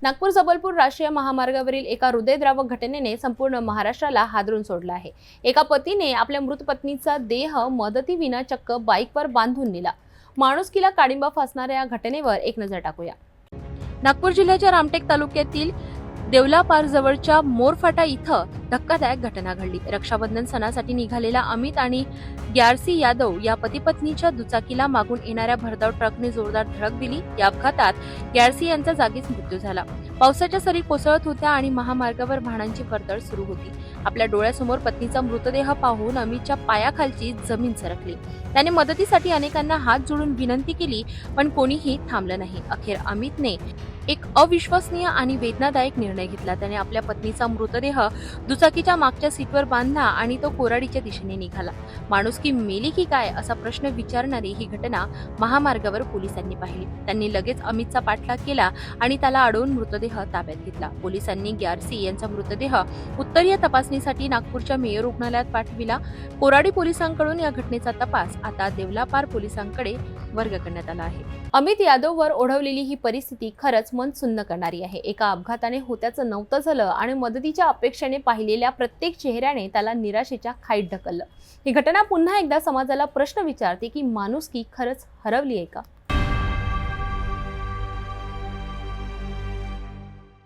नागपूर जबलपूर राष्ट्रीय महामार्गावरील एका हृदयद्रावक घटनेने संपूर्ण महाराष्ट्राला हादरून सोडलं आहे। एका पतीने आपल्या मृत पत्नीचा देह मदतीविना चक्क बाईकवर बांधून नेला। माणुसकीला काळिंबा फासणाऱ्या या घटनेवर एक नजर टाकूया। नागपूर जिल्ह्याच्या रामटेक तालुक्यातील देवलापार जवळच्या मोरफाटा इथं धक्कादायक घटना घडली। रक्षाबंधन सणासाठी निघालेला अमित आणि ग्यारसी यादव या पती पत्नीच्या दुचाकीला मागून येणाऱ्या भरधाव ट्रकने जोरदार धडक दिली। या अपघातात ग्यारसी यांचा जागीच मृत्यू झाला। पावसाच्या सरी कोसळत होत्या आणि महामार्गावर वाहनांची वर्दळ सुरू होती। आपल्या डोळ्यासमोर पत्नीचा मृतदेह पाहून अमितच्या पायाखालची जमीन सरकली। त्याने मदतीसाठी अनेकांना हात जोडून विनंती केली, पण कोणीही थांबलं नाही। अखेर अमितने एक अविश्वसनीय आणि वेदनादायक निर्णय घेतला। त्याने आपल्या पत्नीचा मृतदेह दुचाकीच्या मागच्या सीटवर बांधला आणि तो कोराडीच्या दिशेने निघाला। माणुसकी मेली की काय असा प्रश्न विचारणारी ही घटना महामार्गावर पोलिसांनी पाहिली। त्यांनी लगेच अमितचा पाठलाग केला आणि त्याला अडवून मृतदेह ताब्यात घेतला। पोलिसांनी ग्यारसी यांचा मृतदेह उत्तरीय तपासणीसाठी नागपूरच्या मेयर रुग्णालयात पाठविला। कोराडी पोलिसांकडून या घटनेचा तपास आता देवलापार पोलिसांकडे वर्ग करण्यात आला आहे। अमित यादववर ओढवलेली ही परिस्थिती खरंच मन सुन्न करणारी आहे। एका अपघाताने होत्याचं नव्हतं झालं आणि मदतीच्या अपेक्षेने पाहिलेल्या प्रत्येक चेहऱ्याने त्याला निराशेच्या खाईत ढकललं। ही घटना पुन्हा एकदा समाजाला प्रश्न विचारते की माणुसकी खरंच हरवली आहे का?